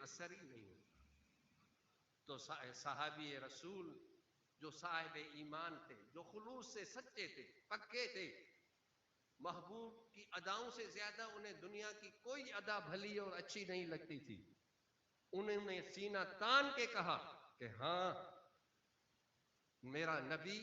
اثر ہی نہیں ہوتا۔ تو صحابی رسول جو صاحب ایمان تھے، جو خلوص سے سچے تھے، پکے تھے، محبوب کی اداؤں سے زیادہ انہیں دنیا کی کوئی ادا بھلی اور اچھی نہیں لگتی تھی، انہوں نے سینہ تان کے کہا کہ ہاں میرا نبی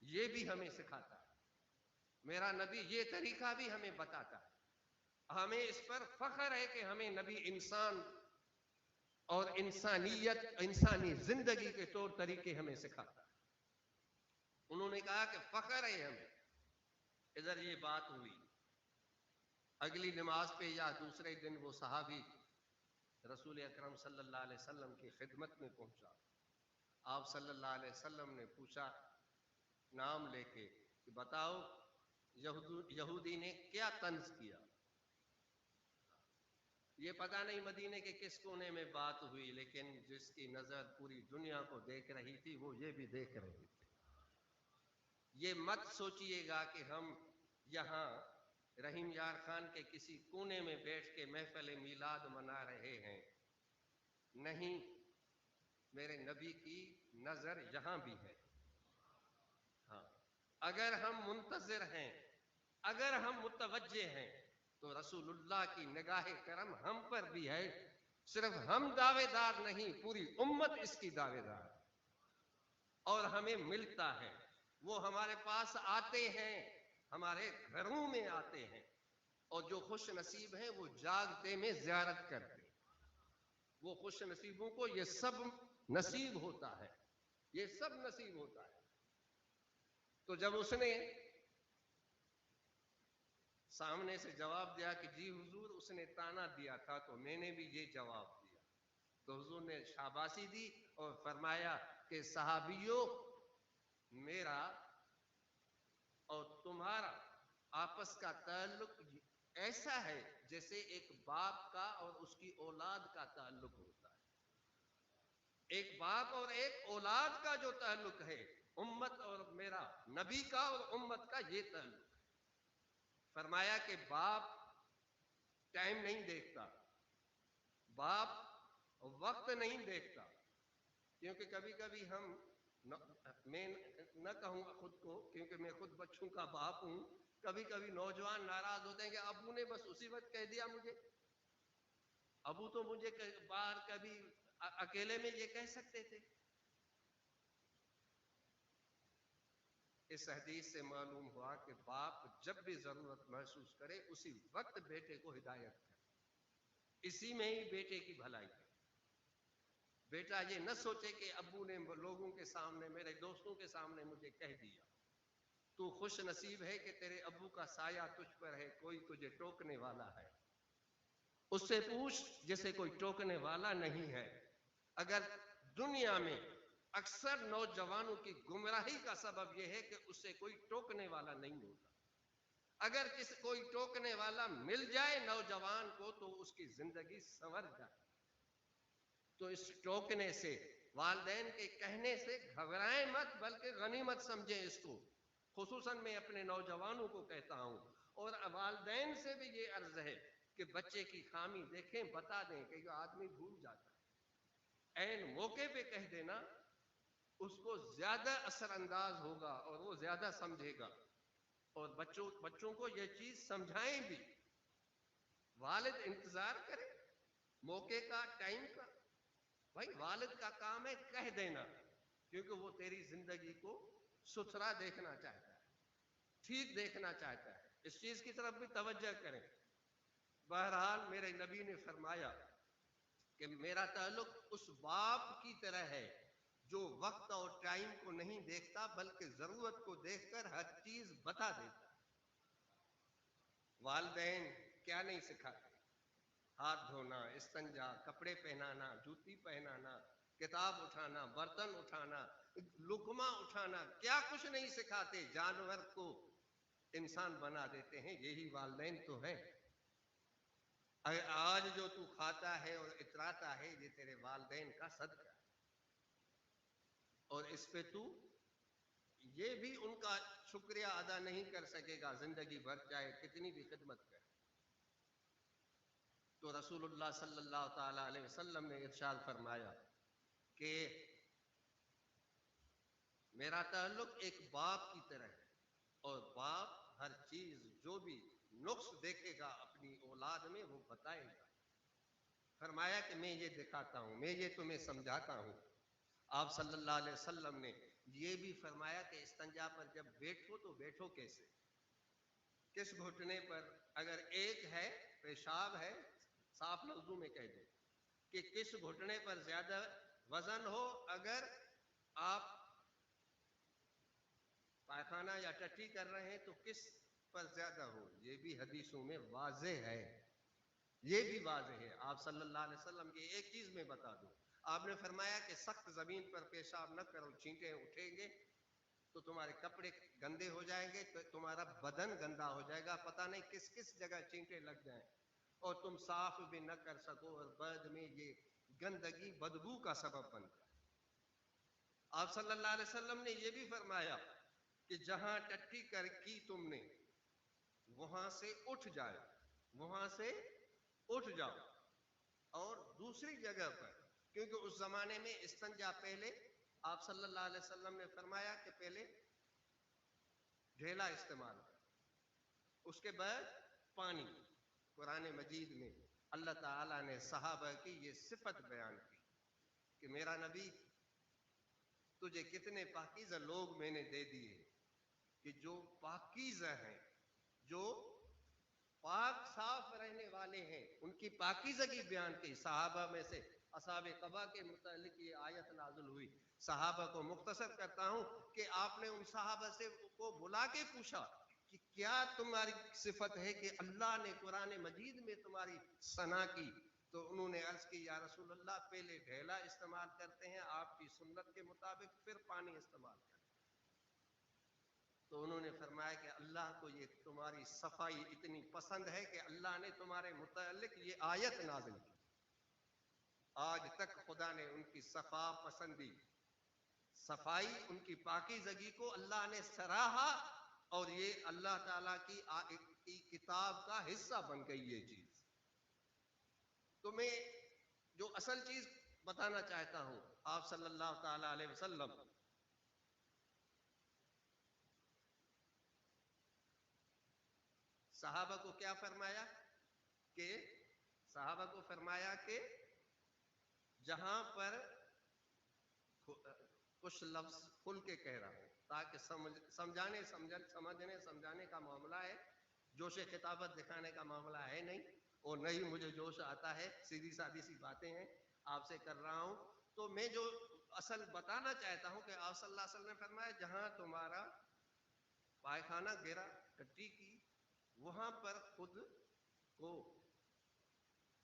یہ بھی ہمیں سکھاتا ہے، میرا نبی یہ طریقہ بھی ہمیں بتاتا ہے، ہمیں اس پر فخر ہے کہ ہمیں نبی انسان اور انسانیت، انسانی زندگی کے طور طریقے ہمیں سکھاتا ہے۔ انہوں نے کہا کہ فخر ہے ہمیں۔ ادھر یہ بات ہوئی، اگلی نماز پہ یا دوسرے دن وہ صحابی رسول اکرم صلی اللہ علیہ وسلم کی خدمت میں پہنچا، آپ صلی اللہ علیہ وسلم نے پوچھا نام لے کے کہ بتاؤ یہودی نے کیا طنز کیا؟ یہ پتہ نہیں مدینے کے کس کونے میں بات ہوئی، لیکن جس کی نظر پوری دنیا کو دیکھ رہی تھی وہ یہ بھی دیکھ رہی تھی۔ یہ مت سوچئے گا کہ ہم یہاں رحیم یار خان کے کسی کونے میں بیٹھ کے محفل میلاد منا رہے ہیں، نہیں، میرے نبی کی نظر یہاں بھی ہے۔ ہاں، اگر ہم منتظر ہیں، اگر ہم متوجہ ہیں تو رسول اللہ کی نگاہ کرم ہم پر بھی ہے، صرف ہم دعوے دار نہیں، پوری امت اس کی دعوے دار ہے، اور ہمیں ملتا ہے۔ وہ ہمارے پاس آتے ہیں، ہمارے گھروں میں آتے ہیں، اور جو خوش نصیب ہیں وہ جاگتے میں زیارت کرتے ہیں۔ وہ خوش نصیبوں کو یہ سب نصیب ہوتا ہے، یہ سب نصیب ہوتا ہے۔ تو جب اس نے سامنے سے جواب دیا کہ جی حضور اس نے تانا دیا تھا تو میں نے بھی یہ جواب دیا، تو حضور نے شاباشی دی اور فرمایا کہ صحابیوں، میرا اور تمہارا آپس کا تعلق ایسا ہے جیسے ایک باپ کا اور اس کی اولاد کا تعلق ہوتا ہے۔ ایک باپ اور ایک اولاد کا جو تعلق ہے، امت اور میرا نبی کا اور امت کا یہ تعلق ہے۔ فرمایا کہ باپ ٹائم نہیں دیکھتا، باپ وقت نہیں دیکھتا، کیونکہ کبھی کبھی ہم، میں نہ کہوں گا خود کو کیونکہ میں خود بچوں کا باپ ہوں، کبھی کبھی نوجوان ناراض ہوتے ہیں کہ ابو نے بس اسی وقت کہہ دیا مجھے، ابو تو مجھے باہر کبھی اکیلے میں یہ کہہ سکتے تھے۔ اس حدیث سے معلوم ہوا کہ باپ جب بھی ضرورت محسوس کرے اسی وقت بیٹے کو ہدایت کرے، اسی میں ہی بیٹے کی بھلائی ہے۔ بیٹا یہ نہ سوچے کہ ابو نے لوگوں کے سامنے، میرے دوستوں کے سامنے مجھے کہہ دیا۔ تو خوش نصیب ہے کہ تیرے ابو کا سایہ تجھ پر ہے، کوئی تجھے ٹوکنے والا ہے، اس سے پوچھ جسے کوئی ٹوکنے والا نہیں ہے۔ اگر دنیا میں اکثر نوجوانوں کی گمراہی کا سبب یہ ہے کہ اس سے کوئی ٹوکنے والا نہیں ہوتا، اگر کوئی ٹوکنے والا مل جائے نوجوان کو تو اس کی زندگی سنور جائے۔ تو اس ٹوکنے سے، والدین کے کہنے سے گھبرائیں مت، بلکہ غنیمت سمجھیں اس کو۔ خصوصاً میں اپنے نوجوانوں کو کہتا ہوں، اور والدین سے بھی یہ عرض ہے کہ بچے کی خامی دیکھیں، بتا دیں کہ یہ آدمی بھول جاتا ہے، عین موقع پہ کہہ دینا اس کو زیادہ اثر انداز ہوگا اور وہ زیادہ سمجھے گا، اور بچوں کو یہ چیز سمجھائیں بھی۔ والد انتظار کرے موقع کا، ٹائم کا، بھائی والد کا کام ہے کہہ دینا، کیونکہ وہ تیری زندگی کو ستھرا دیکھنا چاہتا ہے، ٹھیک دیکھنا چاہتا ہے، اس چیز کی طرف بھی توجہ کریں۔ بہرحال میرے نبی نے فرمایا کہ میرا تعلق اس باپ کی طرح ہے جو وقت اور ٹائم کو نہیں دیکھتا بلکہ ضرورت کو دیکھ کر ہر چیز بتا دیتا ہے۔ والدین کیا نہیں سکھاتے؟ ہاتھ دھونا، استنجا، کپڑے پہنانا، جوتی پہنانا، کتاب اٹھانا، برتن اٹھانا، لقمہ اٹھانا، کیا کچھ نہیں سکھاتے؟ جانور کو انسان بنا دیتے ہیں، یہی والدین تو ہیں۔ آج جو تو کھاتا ہے اور اتراتا ہے یہ تیرے والدین کا صدقہ ہے، اور اس پہ تو یہ بھی ان کا شکریہ ادا نہیں کر سکے گا زندگی بھر، چاہے کتنی بھی خدمت کرے۔ تو رسول اللہ صلی اللہ تعالی علیہ وسلم نے ارشاد فرمایا کہ میرا تعلق ایک باپ کی طرح ہے، اور باپ ہر چیز جو بھی نقص دیکھے گا اپنی اولاد میں وہ بتائے گا۔ فرمایا کہ میں یہ دکھاتا ہوں، میں یہ تمہیں سمجھاتا ہوں۔ آپ صلی اللہ علیہ وسلم نے یہ بھی فرمایا کہ استنجا پر جب بیٹھو تو بیٹھو کیسے، کس گھٹنے پر، اگر ایک ہے پیشاب ہے صاف لفظوں میں کہہ دو کہ کس گھٹنے پر زیادہ وزن ہو، اگر آپ پائخانہ یا ٹٹی کر رہے ہیں تو کس پر زیادہ ہو، یہ بھی حدیثوں میں واضح ہے، یہ بھی واضح ہے۔ آپ صلی اللہ علیہ وسلم کی ایک چیز میں بتا دوں، آپ نے فرمایا کہ سخت زمین پر پیشاب نہ کرو، چھینٹے اٹھیں گے تو تمہارے کپڑے گندے ہو جائیں گے، تو تمہارا بدن گندا ہو جائے گا، پتہ نہیں کس کس جگہ چھینٹے لگ جائیں اور تم صاف بھی نہ کر سکو، اور بعد میں یہ گندگی بدبو کا سبب بن جائے۔ آپ صلی اللہ علیہ وسلم نے یہ بھی فرمایا کہ جہاں ٹٹی کر کی تم نے وہاں سے اٹھ جائے، وہاں سے اٹھ جاؤ، اور دوسری جگہ پر، کیونکہ اس زمانے میں استنجا پہلے آپ صلی اللہ علیہ وسلم نے فرمایا کہ پہلے ڈھیلا استعمال کر، اس کے بعد پانی۔ قرآن مجید میں اللہ تعالیٰ نے صحابہ کی یہ صفت بیان کی کہ میرا نبی تجھے کتنے پاکیزہ لوگ میں نے دے دیے کہ جو پاکیزہ ہیں، جو پاک صاف رہنے والے ہیں، ان کی پاکیزگی بیان کی۔ صحابہ میں سے اصحاب قبا کے متعلق یہ آیت نازل ہوئی۔ صحابہ کو مختصر کرتا ہوں کہ آپ نے ان صحابہ سے کو بلا کے پوچھا کہ کیا تمہاری صفت ہے کہ اللہ نے قرآن مجید میں تمہاری ثنا کی؟ تو انہوں نے عرض کی یا رسول اللہ پہلے ڈھیلا استعمال کرتے ہیں آپ کی سنت کے مطابق، پھر پانی استعمال کرتے ہیں۔ تو انہوں نے فرمایا کہ اللہ کو یہ تمہاری صفائی اتنی پسند ہے کہ اللہ نے تمہارے متعلق یہ آیت نازل کی۔ آج تک خدا نے ان کی صفا پسندی، صفائی، ان کی پاکیزگی کو اللہ نے سراہا، اور یہ اللہ تعالیٰ کی کتاب کا حصہ بن گئی یہ چیز۔ تو میں جو اصل چیز بتانا چاہتا ہوں، آپ صلی اللہ تعالی علیہ وسلم صحابہ کو کیا فرمایا کہ صحابہ کو فرمایا کہ جہاں پر کچھ لفظ کھل کے کہہ رہا ہوں تاکہ سمجھانے کا معاملہ ہے، جوش خطابت دکھانے کا معاملہ ہے نہیں، اور نہیں مجھے جوش آتا ہے، سیدھی سادی سی باتیں ہیں آپ سے کر رہا ہوں۔ تو میں جو اصل بتانا چاہتا ہوں کہ آپ صلی اللہ علیہ وسلم نے فرمایا جہاں تمہارا پائخانہ گرا، ٹٹی کی، وہاں پر خود کو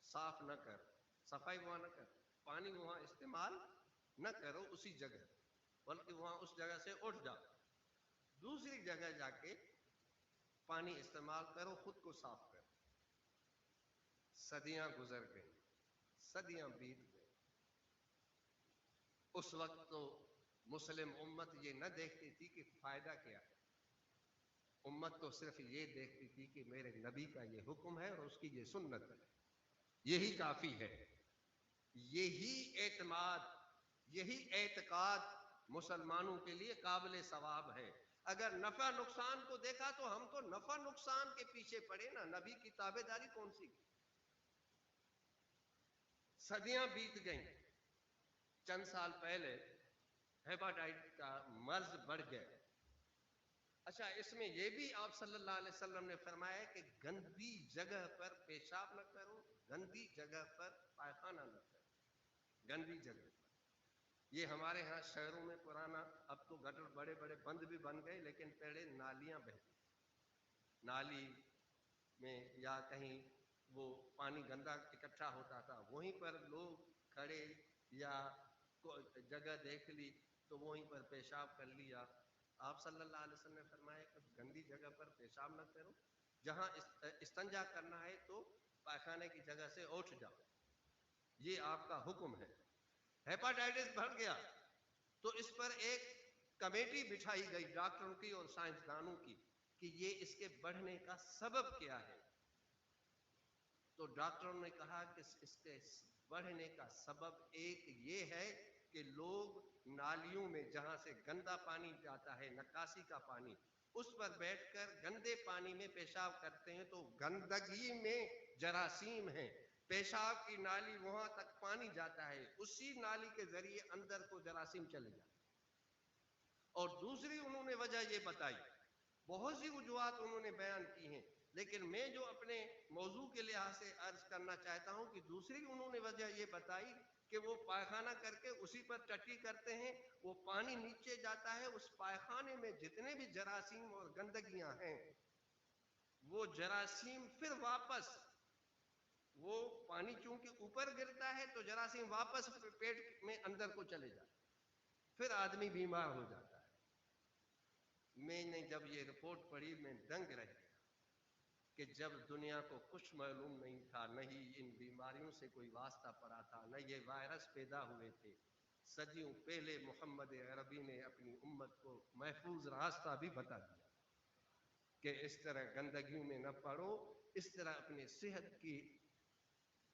صاف نہ کر، صفائی وہاں نہ کر، پانی وہاں استعمال نہ کرو اسی جگہ، بلکہ وہاں اس جگہ سے اٹھ جاؤ، دوسری جگہ جا کے پانی استعمال کرو، خود کو صاف کرو۔ صدیاں گزر گئیں، صدیاں بیت گئیں، اس وقت تو مسلم امت یہ نہ دیکھتی تھی کہ فائدہ کیا ہے، امت تو صرف یہ دیکھتی تھی کہ میرے نبی کا یہ حکم ہے اور اس کی یہ سنت ہے، یہی کافی ہے۔ یہی اعتماد، یہی اعتقاد مسلمانوں کے لیے قابل ثواب ہے۔ اگر نفع نقصان کو دیکھا تو ہم تو نفع نقصان کے پیچھے پڑے نا، نبی کی تابعداری کون سی کی؟ صدیاں بیت گئیں، چند سال پہلے ہیپاٹائٹس کا مرض بڑھ گیا۔ اچھا، اس میں یہ بھی آپ صلی اللہ علیہ وسلم نے فرمایا کہ گندی جگہ پر پیشاب نہ کرو، گندی جگہ پر پائخانہ نہ کرو، گندی جگہ پر۔ یہ ہمارے ہاں شہروں میں پرانا، اب تو گٹر بڑے بڑے بند بھی بن گئے، لیکن پہلے نالیاں بہتی، نالی میں یا کہیں وہ پانی گندا اکٹھا ہوتا تھا، وہیں پر لوگ کھڑے یا جگہ دیکھ لی تو وہیں پر پیشاب کر لیا۔ آپ صلی اللہ علیہ وسلم نے فرمایا کہ گندی جگہ پر پیشاب نہ کرو، جہاں استنجا کرنا ہے تو پائخانے کی جگہ سے اٹھ جاؤ، یہ آپ کا حکم ہے۔ ہیپاٹائٹس بڑھ گیا تو اس پر ایک کمیٹی بٹھائی گئی ڈاکٹروں کی اور سائنسدانوں کی کہ یہ اس کے بڑھنے کا سبب کیا ہے۔ تو ڈاکٹروں نے کہا کہ اس کے بڑھنے کا سبب ایک یہ ہے کہ لوگ نالیوں میں جہاں سے گندا پانی جاتا ہے، نکاسی کا پانی، اس پر بیٹھ کر گندے پانی میں پیشاب کرتے ہیں، تو گندگی میں جراثیم ہیں، پیشاب کی نالی وہاں تک پانی جاتا ہے، اسی نالی کے ذریعے اندر کو جراثیم چلے جاتے ہیں۔ اور دوسری انہوں نے وجہ یہ بتائی، بہت سی وجوہات انہوں نے بیان کی ہیں، لیکن میں جو اپنے موضوع کے لحاظ سے عرض کرنا چاہتا ہوں کہ دوسری انہوں نے وجہ یہ بتائی کہ وہ پائخانہ کر کے اسی پر ٹٹی کرتے ہیں، وہ پانی نیچے جاتا ہے، اس پائخانے میں جتنے بھی جراثیم اور گندگیاں ہیں وہ جراثیم پھر واپس، وہ پانی چونکہ اوپر گرتا ہے تو جراثیم واپس پیٹ میں اندر کو چلے جاتے، پھر آدمی بیمار ہو جاتا ہے۔ میں نے جب یہ رپورٹ پڑھی میں دنگ رہ گیا کہ جب دنیا کو کچھ معلوم نہیں تھا، نہ ہی ان بیماریوں سے کوئی واسطہ پڑا تھا، نہ یہ وائرس پیدا ہوئے تھے، صدیوں پہلے محمد عربی نے اپنی امت کو محفوظ راستہ بھی بتا دیا کہ اس طرح گندگیوں میں نہ پڑو، اس طرح اپنی صحت کی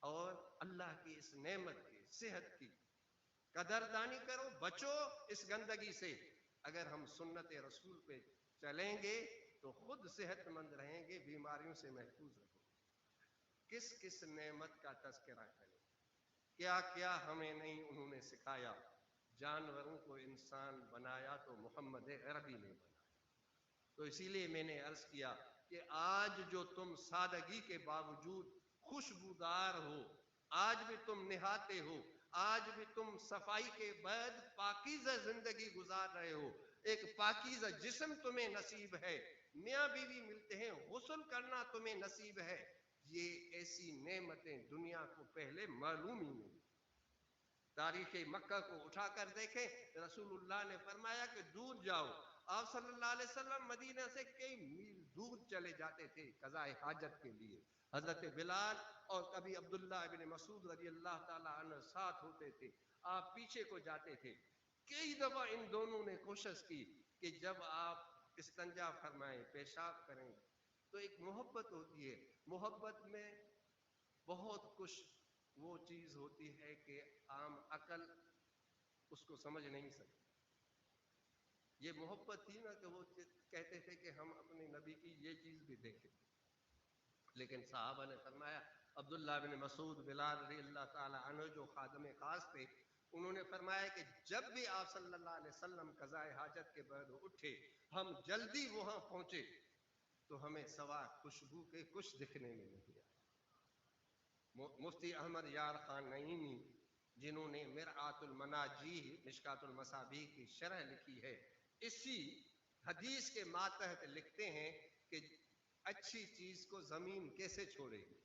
اور اللہ کی اس نعمت کی، صحت کی قدردانی کرو، بچو اس گندگی سے۔ اگر ہم سنت رسول پہ چلیں گے تو خود صحت مند رہیں گے، بیماریوں سے محفوظ رہیں گے۔ کس کس نعمت کا تذکرہ کریں، کیا کیا ہمیں نہیں انہوں نے سکھایا۔ جانوروں کو انسان بنایا تو محمد عربی نے بنایا۔ تو اسی لیے میں نے عرض کیا کہ آج جو تم سادگی کے باوجود خوشبودار ہو، آج بھی تم نہاتے ہو، آج بھی تم صفائی کے بعد پاکیزہ زندگی گزار رہے ہو، ایک پاکیزہ جسم تمہیں نصیب ہے، میاں بیوی ملتے ہیں، غسل کرنا تمہیں نصیب ہے، یہ ایسی نعمتیں دنیا کو پہلے معلوم ہی نہیں۔ تاریخ مکہ کو اٹھا کر دیکھیں، رسول اللہ نے فرمایا کہ دور جاؤ، آپ صلی اللہ علیہ وسلم مدینہ سے کئی میل دور چلے جاتے تھے قضاء حاجت کے لیے، حضرت بلال اور کبھی عبداللہ ابن مسعود رضی اللہ تعالی عنہ ساتھ ہوتے تھے، آپ پیچھے کو جاتے تھے۔ کئی دفعہ ان دونوں نے کوشش کی کہ جب آپ استنجا فرمائیں، پیشاب کریں تو ایک محبت ہوتی ہے، محبت میں بہت کچھ وہ چیز ہوتی ہے کہ عام عقل اس کو سمجھ نہیں سکتی۔ یہ محبت تھی نا کہ وہ کہتے تھے کہ ہم اپنے نبی کی یہ چیز بھی دیکھیں، لیکن صحابہ نے فرمایا، عبداللہ بن مسعود، بلال رضی اللہ تعالی عنہ جو خادم خاص تھے، انہوں نے فرمایا کہ جب بھی آپ صلی اللہ علیہ وسلم قضاء حاجت کے بعد اٹھے، ہم جلدی وہاں پہنچے تو ہمیں سوا خوشبو کے کچھ دکھنے میں نہیں آیا۔ مفتی احمد یار خان نعیمی جنہوں نے مرآت المناجیح مشکات المصابیح کی شرح لکھی ہے، اسی حدیث کے ماتحت لکھتے ہیں کہ اچھی چیز کو زمین کیسے چھوڑے گی،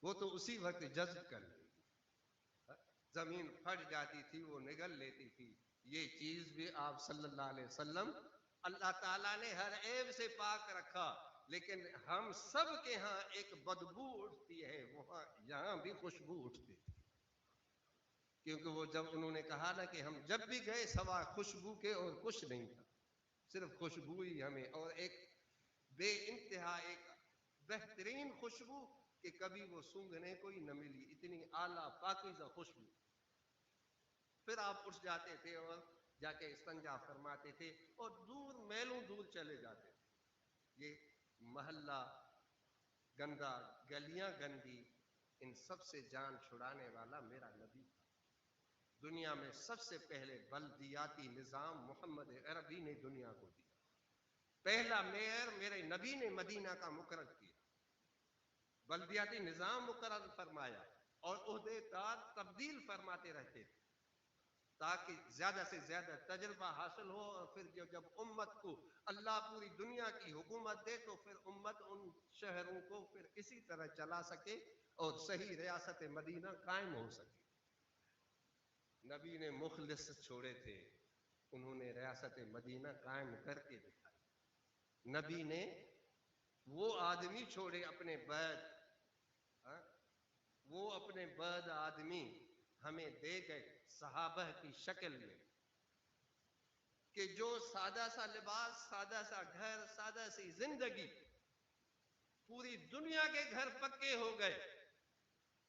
وہ تو اسی وقت جذب کر لے گی، زمین پھٹ جاتی تھی وہ نگل لیتی تھی، یہ چیز بھی آپ صلی اللہ علیہ وسلم، اللہ تعالیٰ نے ہر عیب سے پاک رکھا، لیکن ہم سب کے ہاں ایک بدبو اٹھتی ہے، وہاں یہاں بھی خوشبو اٹھتی تھی، کیونکہ وہ جب انہوں نے کہا نا کہ ہم جب بھی گئے سوا خوشبو کے اور کچھ نہیں تھا، صرف خوشبو ہی ہمیں، اور ایک بے انتہا ایک بہترین خوشبو کہ کبھی وہ سونگھنے کو ہی نہ ملی، اتنی اعلیٰ پاکیزہ خوشبو۔ پھر آپ اٹھ جاتے تھے اور جا کے استنجا فرماتے تھے اور دور میلوں دور چلے جاتے تھے۔ یہ محلہ گندا، گلیاں گندی، ان سب سے جان چھڑانے والا میرا نبی تھا۔ دنیا میں سب سے پہلے بلدیاتی نظام محمد عربی نے دنیا کو دیا، پہلا میئر میرے نبی نے مدینہ کا مقرر کیا، بلدیاتی نظام مقرر فرمایا اور عہدے دار تبدیل فرماتے رہتے تھے تاکہ زیادہ سے زیادہ تجربہ حاصل ہو، اور پھر جب امت کو اللہ پوری دنیا کی حکومت دے تو پھر امت ان شہروں کو پھر اسی طرح چلا سکے اور صحیح ریاست مدینہ قائم ہو سکے۔ نبی نے مخلص چھوڑے تھے، انہوں نے ریاست مدینہ قائم کر کے دکھائی۔ نبی نے وہ آدمی چھوڑے اپنے بعد، وہ اپنے بعد آدمی ہمیں دے گئے صحابہ کی شکل میں، کہ جو سادہ سا لباس، سادہ سا گھر، سادہ سی زندگی، پوری دنیا کے گھر پکے ہو گئے،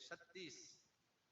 36